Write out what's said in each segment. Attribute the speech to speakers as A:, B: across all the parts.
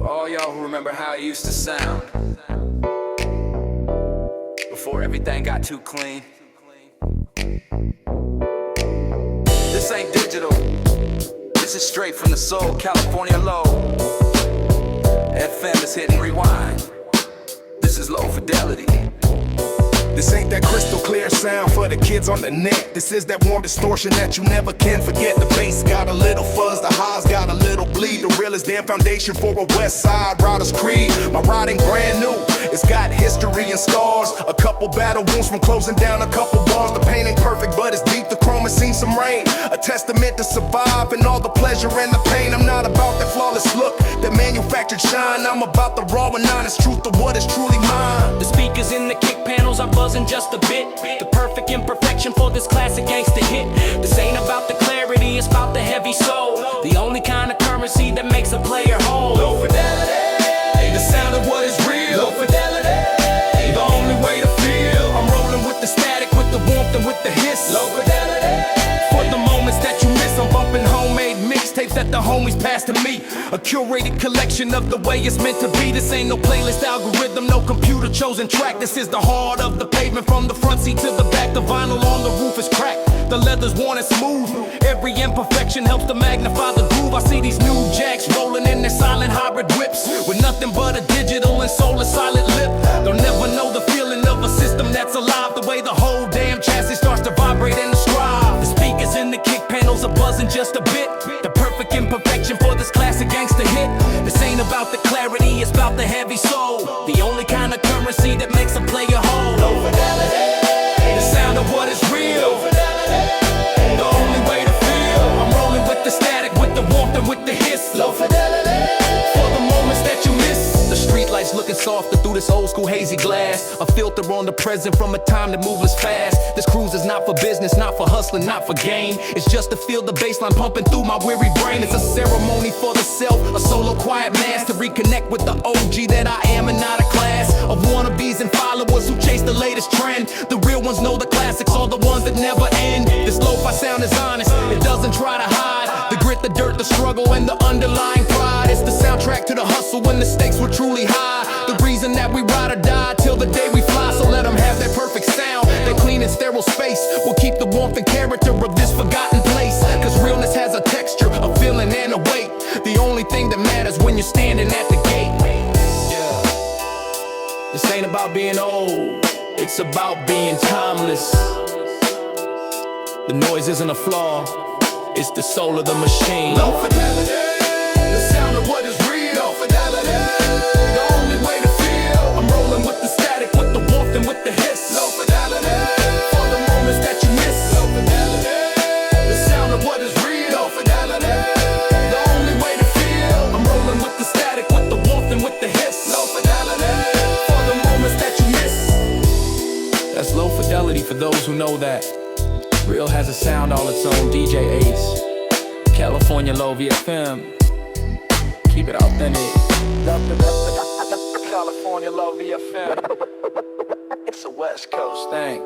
A: For all y'all who remember how it used to sound before everything got too clean. This ain't digital, this is straight from the soul. California Love, FM is hitting rewind. This is low fidelity.
B: This ain't that crystal clear sound for the kids on the net. This is that warm distortion that you never can forget. The bass got a little fuzz, the highs got a little bleed. The realest damn foundation for a Westside rider's creed. My riding brand new, it's got history and scars. A couple battle wounds from closing down a couple bars. The pain ain't perfect, but it's deep. The chrome has seen some rain. A testament to survive and all the pleasure and the pain. I'm not about that flawless look, that manufactured shine. I'm about the raw and honest truth of what is truly mine.
C: The speakers in the kick panels are buzzing just a bit. The perfect imperfection for this classic gangster hit. This ain't about the clarity, it's about the heavy soul. The only kind of currency that makes a player whole.
A: Low fidelity, the sound of what is real. Low fidelity, the only way to feel.
C: I'm rolling with the static, with the warmth and with the hiss.
A: Low fidelity,
C: for the moments that you miss, I'm bumping homemade mixtapes that the homies pass to me. A curated collection of the way it's meant to be. This ain't no playlist algorithm, no computer chosen track. This is the heart of the pavement, from the front seat to the back. The vinyl on the roof is cracked, the leather's worn and smooth. Every imperfection helps to magnify the groove. I see these new jacks rolling in their silent hybrid whips, with nothing but a digital and soulless silent lip. They'll never know the feeling of a system that's alive, the way the whole damn chassis starts to vibrate and strive. The speakers in the kick panels are buzzing just a bit. The perfect imperfection for this classic gangster hit. This ain't about the clarity, it's about the heavy soul. The only kind of currency that makes a player whole.
A: low fidelity,
C: The sound of what is real.
A: low fidelity,
C: The only way to feel. I'm rolling with the static, with the warmth and with the hiss.
A: low fidelity,
C: For the moments that you miss. The street lights looking softer through this old school hazy glass. A filter on the present from a time that moves us fast. This cruise is not for business, not for hustling, not for gain. It's just to feel the bassline pumping through my weary brain. It's a ceremony for the self, a solo quiet mass, to reconnect with the OG that I am and not a class of wannabes and followers who chase the latest trend. The real ones know the classics, all the ones that never end. This lo-fi sound is honest, it doesn't try to hide the grit, the dirt, the struggle, and the underlying pride. It's the soundtrack to the hustle when the stakes were truly high. The reason that we ride or die till the day we fly. So let them have that perfect sound, that clean and sterile space. We'll keep the warmth and character of this forgotten place. Cause realness has a texture, a feeling and a weight. The only thing that matters when you're standing at the gate. Yeah. This ain't about being old, it's about being timeless. The noise isn't a flaw, it's the soul of the machine.
A: low fidelity, the sound of what is real. Low fidelity,
C: The only way to feel. I'm rolling with the static, with the warmth and with the hiss.
A: low fidelity,
C: For the moments that you miss.
A: low fidelity,
C: The sound of what is real.
A: low fidelity,
C: The only way to feel. I'm rolling with the static, with the warmth and with the hiss.
A: low fidelity,
C: For the moments that you miss. That's low fidelity for those who know that. Real has a sound all its own. DJ Ace, California Love FM. Keep it authentic. California Love FM. It's a West Coast thing.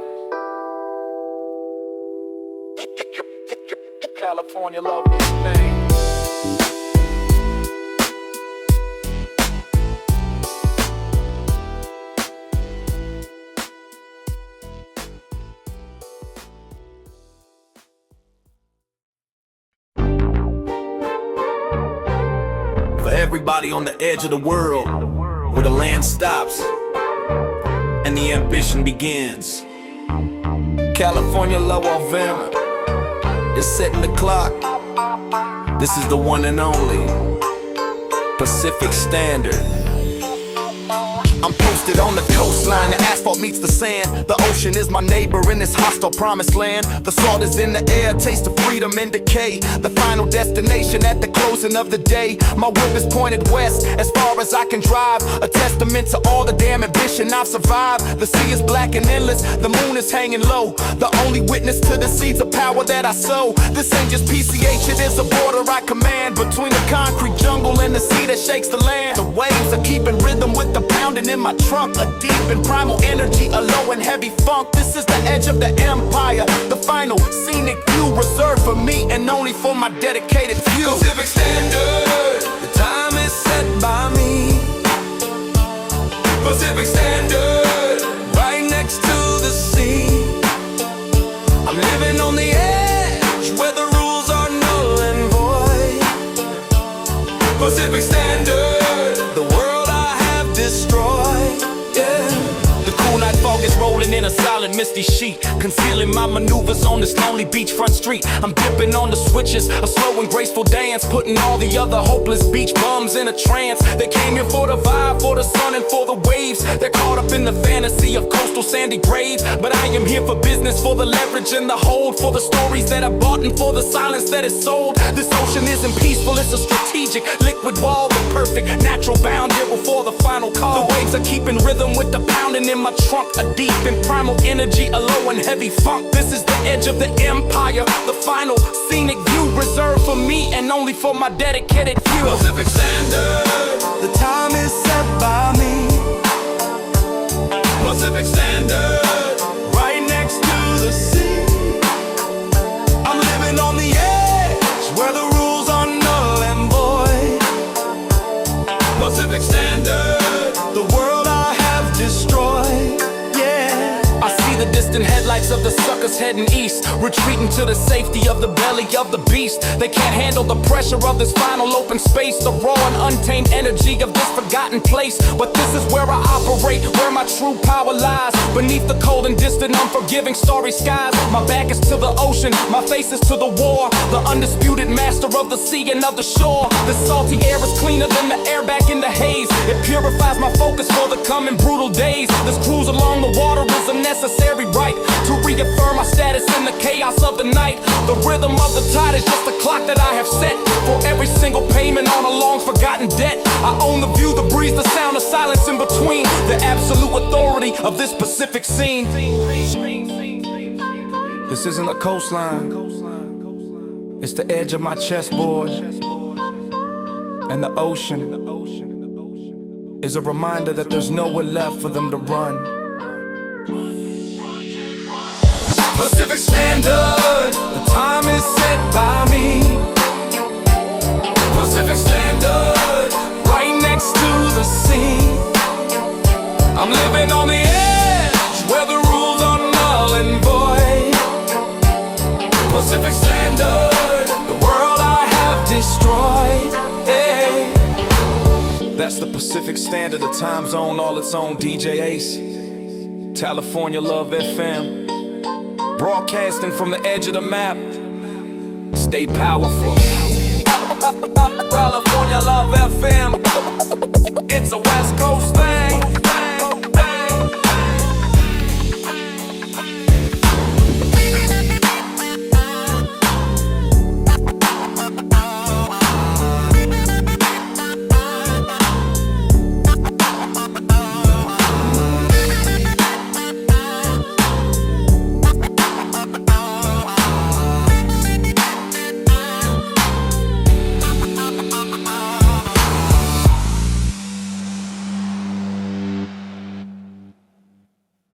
C: California Love thing.
D: For everybody on the edge of the world, where the land stops and the ambition begins. California Love FM is setting the clock. This is the one and only Pacific Standard. I'm posted on the coastline, the asphalt meets the sand. The ocean is my neighbor in this hostile promised land. The salt is in the air, taste of freedom and decay. The final destination at the closing of the day. My whip is pointed west, as far as I can drive. A testament to all the damn ambition I've survived. The sea is black and endless, the moon is hanging low. The only witness to the seeds of power that I sow. This ain't just PCH, it is a border I command. Between the concrete jungle and the sea that shakes the land. The waves are keeping rhythm with the pounding in my trunk. A deep and primal energy, a low and heavy funk. This is the edge of the empire, the final scenic view reserved for me and only for my dedicated few.
A: Pacific Standard, the time is set by me. Pacific Standard.
C: The world I have destroyed, yeah. The cool night fog is rolling in a silent misty sheet, concealing my maneuvers on this lonely beachfront street. I'm dipping on the switches, a slow and graceful dance, putting all the other hopeless beach bums in a trance. They came here for the vibe, for the sun and for the waves. They're caught up in the fantasy of coastal sandy graves, but I am here for business, for the leverage and the hold, for the stories that I bought and for the silence that is sold. This ocean isn't peaceful, it's a strategic liquid wall, the perfect natural bound here before the final call. The waves are keeping rhythm with the pounding in my trunk, a deep and primal energy, a low and heavy funk. This is the edge of the empire, the final scenic view reserved for me and only for my dedicated few.
A: Pacific Standard.
C: The time is set by me,
A: Pacific Standard.
C: right next to the sea. I'm living on the edge where the rules are null and void.
A: Pacific Standard.
C: The world I have destroyed, yeah. I see the distant headlights of the suckers heading east, retreating to the safety of the belly of the beast. They can't handle the pressure of this final open space, the raw and untamed energy of this forgotten place. But this is where I operate, where my true power lies, beneath the cold and distant unforgiving starry skies. My back is to the ocean, my face is to the war, the undisputed master of the sea and of the shore. The salty air is cleaner than the air back in the haze. It purifies my focus for the coming brutal days. This cruise along the water is a necessary right to reaffirm my status in the chaos of the night. The rhythm of the tide is just a clock that I have set for every single payment on a long forgotten debt. I own the view, the breeze, the sound of silence in between, the absolute authority of this Pacific scene. This isn't a coastline, it's the edge of my chessboard, and the ocean is a reminder that there's nowhere left for them to run.
A: Pacific Standard.
C: The time is set by me,
A: Pacific Standard.
C: right next to the sea. I'm living on the edge where the rules are null and void.
A: Pacific Standard.
C: The world I have destroyed, hey. That's the Pacific Standard, the time zone all its own. DJ Ace, California Love FM, broadcasting from the edge of the map. Stay powerful. California Love FM. It's a West Coast thing.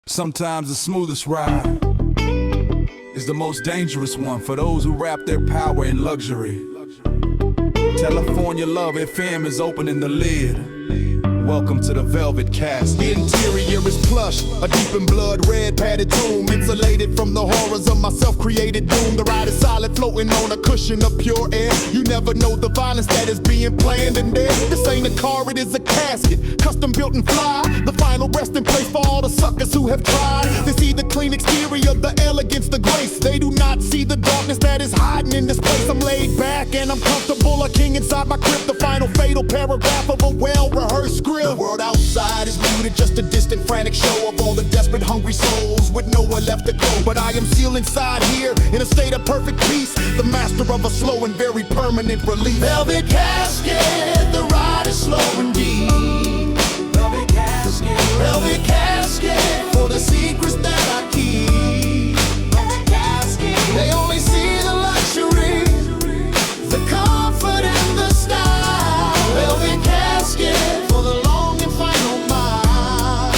E: Sometimes the smoothest ride is the most dangerous one for those who wrap their power in luxury. California Love FM is opening the lid. Welcome to the velvet casket.
B: The interior is plush, a deep in blood red padded tomb, insulated from the horrors of my self-created doom. The ride is solid, floating on a cushion of pure air. You never know the violence that is being planned in there. This ain't a car, it is a casket, custom built and fly. The final resting place for all the suckers who have tried. They see the clean exterior, the elegance, the grace. They do not see the darkness that is hiding in this place. I'm laid back and I'm comfortable, a king inside my crypt. The final fatal paragraph of a well-rehearsed script. The world outside is muted, just a distant frantic show of all the desperate hungry souls with nowhere left to go. But I am sealed inside here in a state of perfect peace, the master of a slow and very permanent release. Velvet casket, the ride is slow and deep. Velvet casket, for the secrets that I keep. They only see the luxury, the comfort and the style. Velvet casket, for the long and final mile.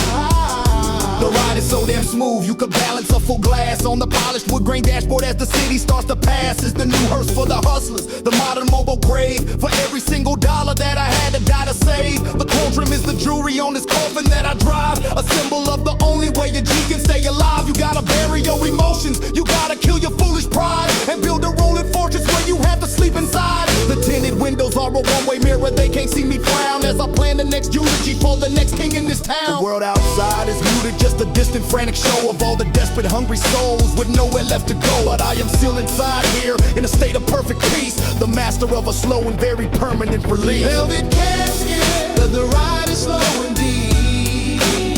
B: The ride is so damn smooth, you could balance a full glass on the polished wood grain dashboard as the city starts to pass. Is the new hearse for the hustlers, the modern mobile grave for every single dollar that I had to die to save. The cauldron is the jewelry on this coffin that I drive, a symbol of the only way a G can stay alive. You gotta bury your emotions, you gotta kill your foolish pride, and build a rolling fortress where you have to sleep inside. The tinted windows are a one-way mirror
F: can't see me frown as I plan the next eulogy for the next king in this town. The world outside is muted, just a distant frantic show of all the desperate hungry souls with nowhere left to go. But I am still inside here in a state of perfect peace, the master of a slow and very permanent release. Velvet casket, the ride is slow and deep.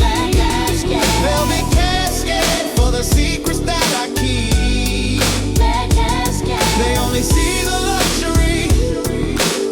F: Velvet casket for the secrets that I keep. They only see the luxury,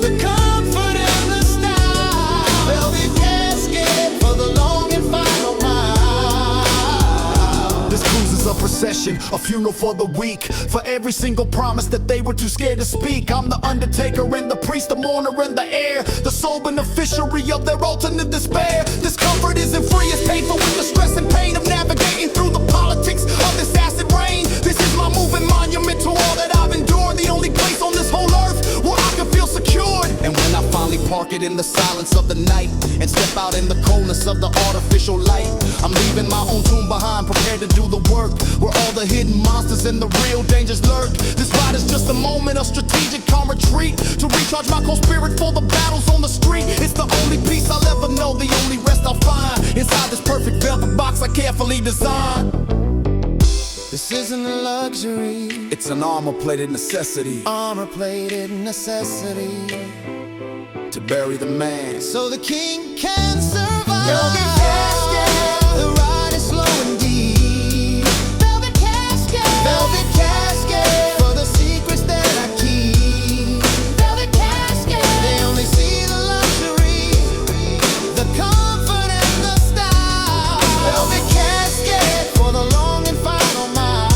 F: the comfort and the style. Velvet casket for the long and final mile. This cruise is a procession, a funeral for the weak, for every single promise that they were too scared to speak. I'm the undertaker and the priest, the mourner and the heir, the sole beneficiary of their alternate despair. This comfort isn't free, it's painful with the stress and pain of navigating through the politics of this acid rain. This is my moving monument to all that I've endured, the only place on this whole earth where I can feel secured. And when I finally park it in the silence of the night and step out in the coldness of the artificial light, I'm leaving my own tomb behind, prepared to do the work where all the hidden monsters and the real dangers lurk. This ride is just a moment of strategic calm retreat to recharge my cold spirit for the battles on the street. It's the only peace I'll ever know, the only rest I'll find inside this perfect velvet box I carefully designed. This isn't a luxury,
E: It's an armor-plated necessity
F: armor-plated necessity,
E: to bury the man.
F: so the king can survive. Velvet casket, the ride is slow and deep. Velvet casket for the secrets that I keep. Velvet casket, they only see the luxury, the comfort and the style. Velvet casket for the long and final mile.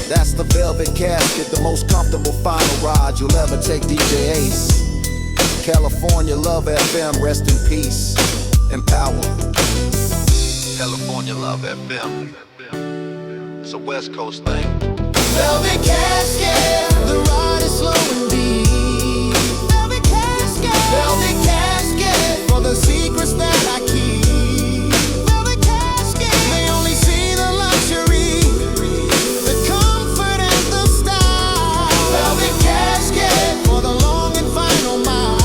D: That's the velvet casket, the most comfortable final ride you'll ever take, DJ Ace. California Love FM, rest in peace and power. California Love FM, it's a West Coast thing.
F: Velvet casket, the ride is slow and deep. Velvet casket for the secrets that I keep. Velvet casket, they only see the luxury, the comfort and the style. Velvet casket for the long and final mile.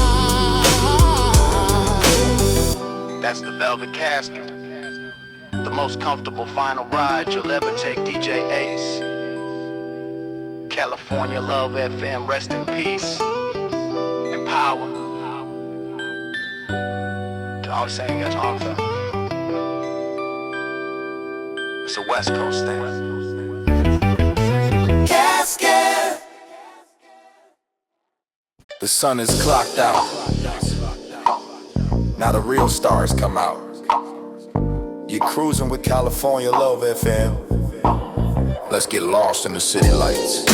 D: That's the velvet casket, the most comfortable final ride you'll ever take, DJ Ace. California Love FM, rest in peace and power. I was saying, I talk though. It's a West Coast thing.
F: Casket.
B: The sun is clocked out. Now the real stars come out. You're cruising with California Love FM. Let's get lost in the city lights.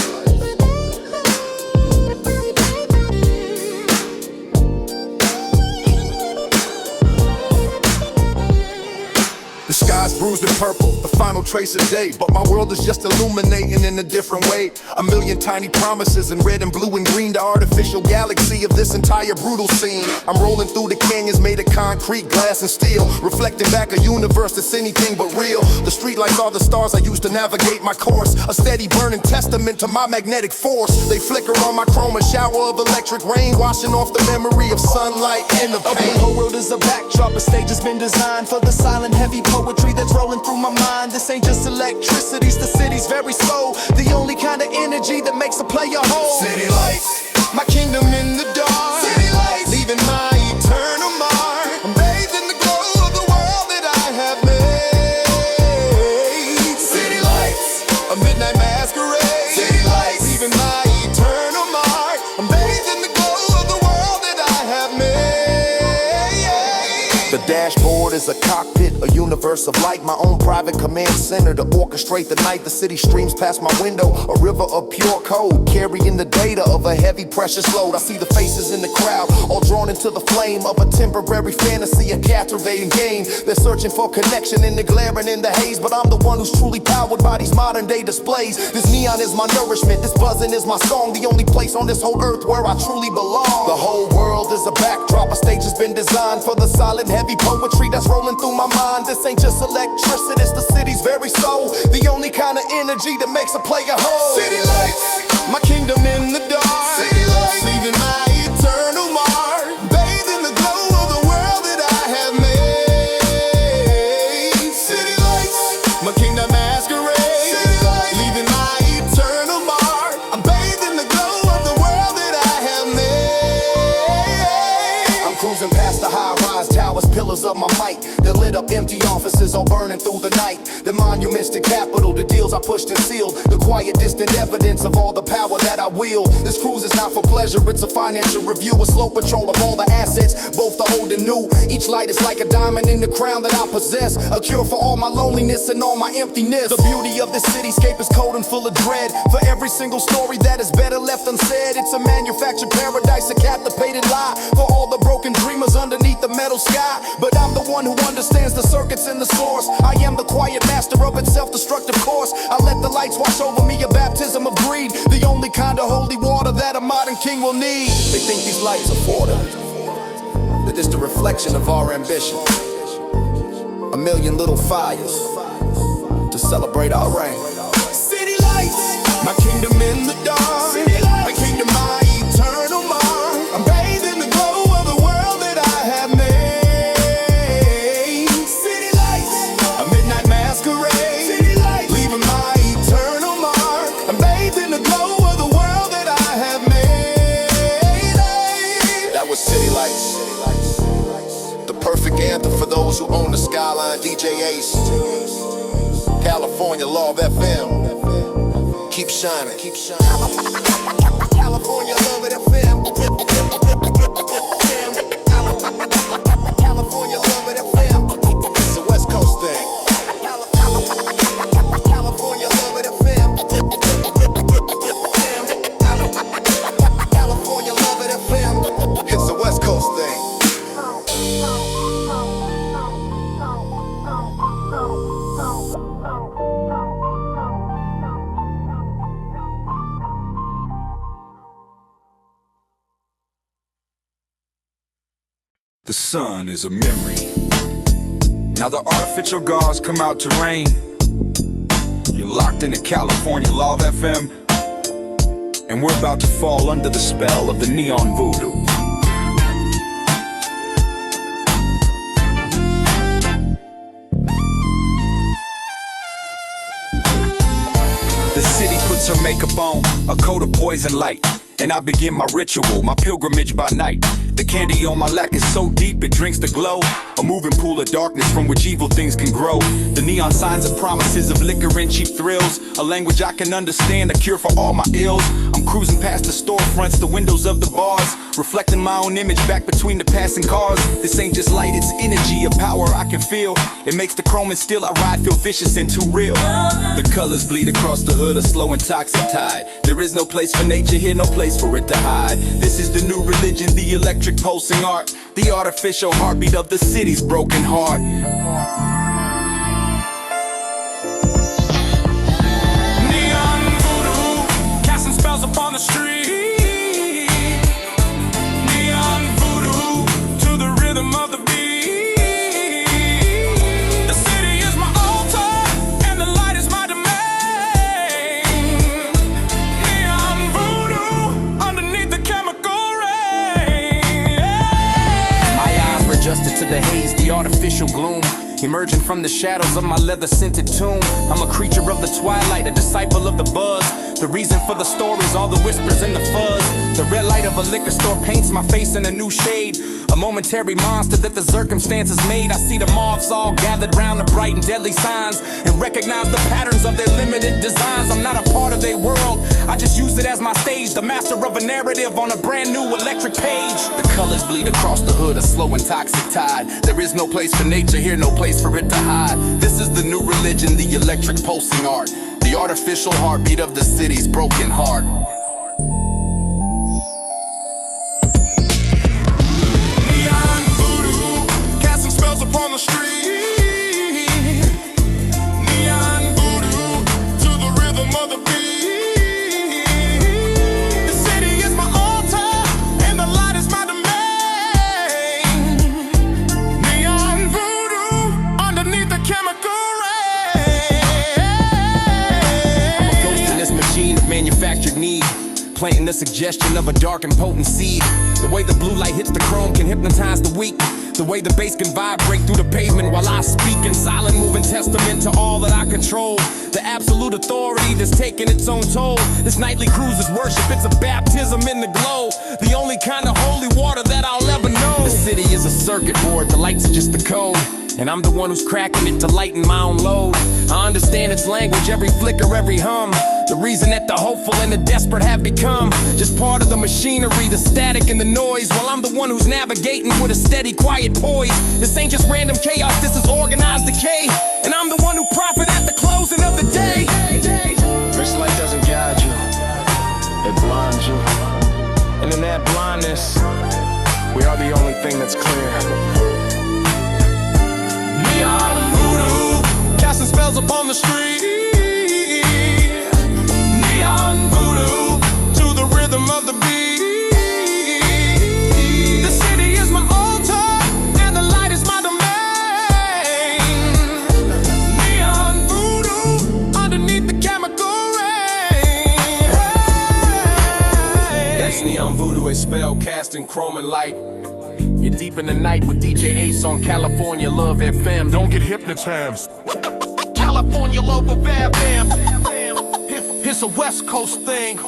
B: The sky's bruised and purple, the final trace of day, but my world is just illuminating in a different way. A million tiny promises in red and blue and green, the artificial galaxy of this entire brutal scene. I'm rolling through the canyons made of concrete, glass and steel, reflecting back a universe that's anything but real. The streetlights are the stars I use to navigate my course, a steady burning testament to my magnetic force. They flicker on my chrome, a shower of electric rain, washing off the memory of sunlight and the pain.
F: The whole world is a backdrop, a stage has been designed for the silent heavy poetry that's rolling through my mind. This ain't just electricity, the city's very slow, the only kind of energy that makes a player whole.
B: City lights,
F: my kingdom in the dark,
B: city lights,
F: leaving my eternal mark. I'm bathed in the glow of the world that I have made.
B: city lights,
F: A midnight masquerade,
B: city lights,
F: leaving my eternal mark. I'm bathed in the glow of the world that I have made.
D: The dashboard is a cockpit, a universe of light, my own private command center to orchestrate the night. The city streams past my window, a river of pure code, carrying the data of a heavy precious load. I see the faces in the crowd, all drawn into the flame of a temporary fantasy, a captivating game. They're searching for connection in the glare and in the haze, but I'm the one who's truly powered by these modern day displays. This neon is my nourishment, this buzzing is my song, the only place on this whole earth where I truly belong. The whole world is a backdrop, a stage has been designed for the silent heavy poetry that's rolling through my mind. This ain't just electricity, it's the city's very soul, the only kind of energy that makes a player whole.
F: City lights, my kingdom in the dark,
B: city lights,
F: flames of my might that lit up empty offices all burning through the night. The monuments to capital, the deals I pushed and sealed, the quiet distant evidence of all the power that I wield. This cruise is not for pleasure, it's a financial review, a slow patrol of all the assets, both the old and new. Each light is like a diamond in the crown that I possess, a cure for all my loneliness and all my emptiness. The beauty of this cityscape is cold and full of dread. For every single story that is better left unsaid, it's a manufactured paradise, a captivated lie for all the broken dreamers underneath the metal sky. But I'm the one who understands the circuits and the source. I am the quiet master of its self-destructive course. I let the lights wash over me, a baptism of greed, the only kind of holy water that a modern king will need.
D: They think these lights are for them, that it's the reflection of our ambition. A million little fires to celebrate our reign.
F: City lights, my kingdom in the dark. City lights, my kingdom, my eternal mark. I'm bathed in the glow of the world that I have made. City lights, a midnight masquerade. City lights, leaving my eternal mark. I'm bathed in the glow of the world that I have made.
D: That was City Lights, the perfect anthem for those who own the skyline. DJ Ace, California Love FM. Keep shining. Keep shining. California Love it FM. California Love it FM. It's a West Coast thing. California Love it FM. California Love it FM. It's a West Coast thing.
E: The sun is a memory. Now the artificial gods come out to rain. You're locked into California Love FM, and we're about to fall under the spell of the neon voodoo. The city puts her makeup on, a coat of poison light, and I begin my ritual, my pilgrimage by night. The candy on my lap is so deep it drinks the glow, a moving pool of darkness from which evil things can grow. The neon signs are promises of liquor and cheap thrills, a language I can understand, a cure for all my ills. I'm cruising past the storefronts, the windows of the bars, reflecting my own image back between the passing cars. This ain't just light, it's energy, a power I can feel. It makes the chrome and steel I ride feel vicious and too real. The colors bleed across the hood, a slow and toxic tide. There is no place for nature here, no place for it to hide. This is the new religion, the electric pulsing art, the artificial heartbeat of the city's broken heart. Neon voodoo, casting spells upon the street. Neon voodoo, to the rhythm of the beat. The city is my altar, and the light is my domain. Neon voodoo, underneath the chemical. Adjusted to the haze, the artificial gloom, emerging from the shadows of my leather-scented tomb. I'm a creature of the twilight, a disciple of the buzz. The reason for the stories, all the whispers and the fuzz. The red light of a liquor store paints my face in a new shade, a momentary monster that the circumstances made. I see the moths all gathered round the bright and deadly signs, and recognize the patterns of their limited designs. I'm not a part of their world, I just use it as my stage, the master of a narrative on a brand new electric page. The colors bleed across the hood, a slow and toxic tide. There is no place for nature here, no place for it to hide. This is the new religion, the electric pulsing art, the artificial heartbeat of the city's broken heart. Neon voodoo, casting spells upon the street. Neon voodoo, to the rhythm of the beat. The city is my altar, and the light is my domain. Neon voodoo, underneath the chemical rain. I'm a ghost in this machine of manufactured need, planting the suggestion of a dark and potent seed. The way the blue light hits the chrome can hypnotize the weak. The way the bass can vibrate through the pavement while I speak in silent moving testament to all that I control. The absolute authority that's taking its own toll. This nightly cruise is worship, it's a baptism in the glow. The only kind of holy water that I'll ever know. The city is a
C: circuit board, the lights are just the code. And I'm the one who's cracking it to lighten my own load. I understand its language, every flicker, every hum. The reason that the hopeful and the desperate have become just part of the machinery, the static and the noise. While I'm the one who's navigating with a steady, quiet poise. This ain't just random chaos, this is organized decay. And I'm the one who profit at the closing of the day.
D: This light doesn't guide you, it blinds you. And in that blindness, we are the only thing that's clear.
C: Neon voodoo, casting spells upon the street. Neon voodoo, to the rhythm of the beat. The city is my altar, and the light is my domain. Neon voodoo, underneath the chemical rain. That's neon voodoo, a spell casting chrome and light. You're deep in the night with DJ Ace on California Love FM.
F: Don't get hypnotized.
C: California Love FM. It's a West Coast thing.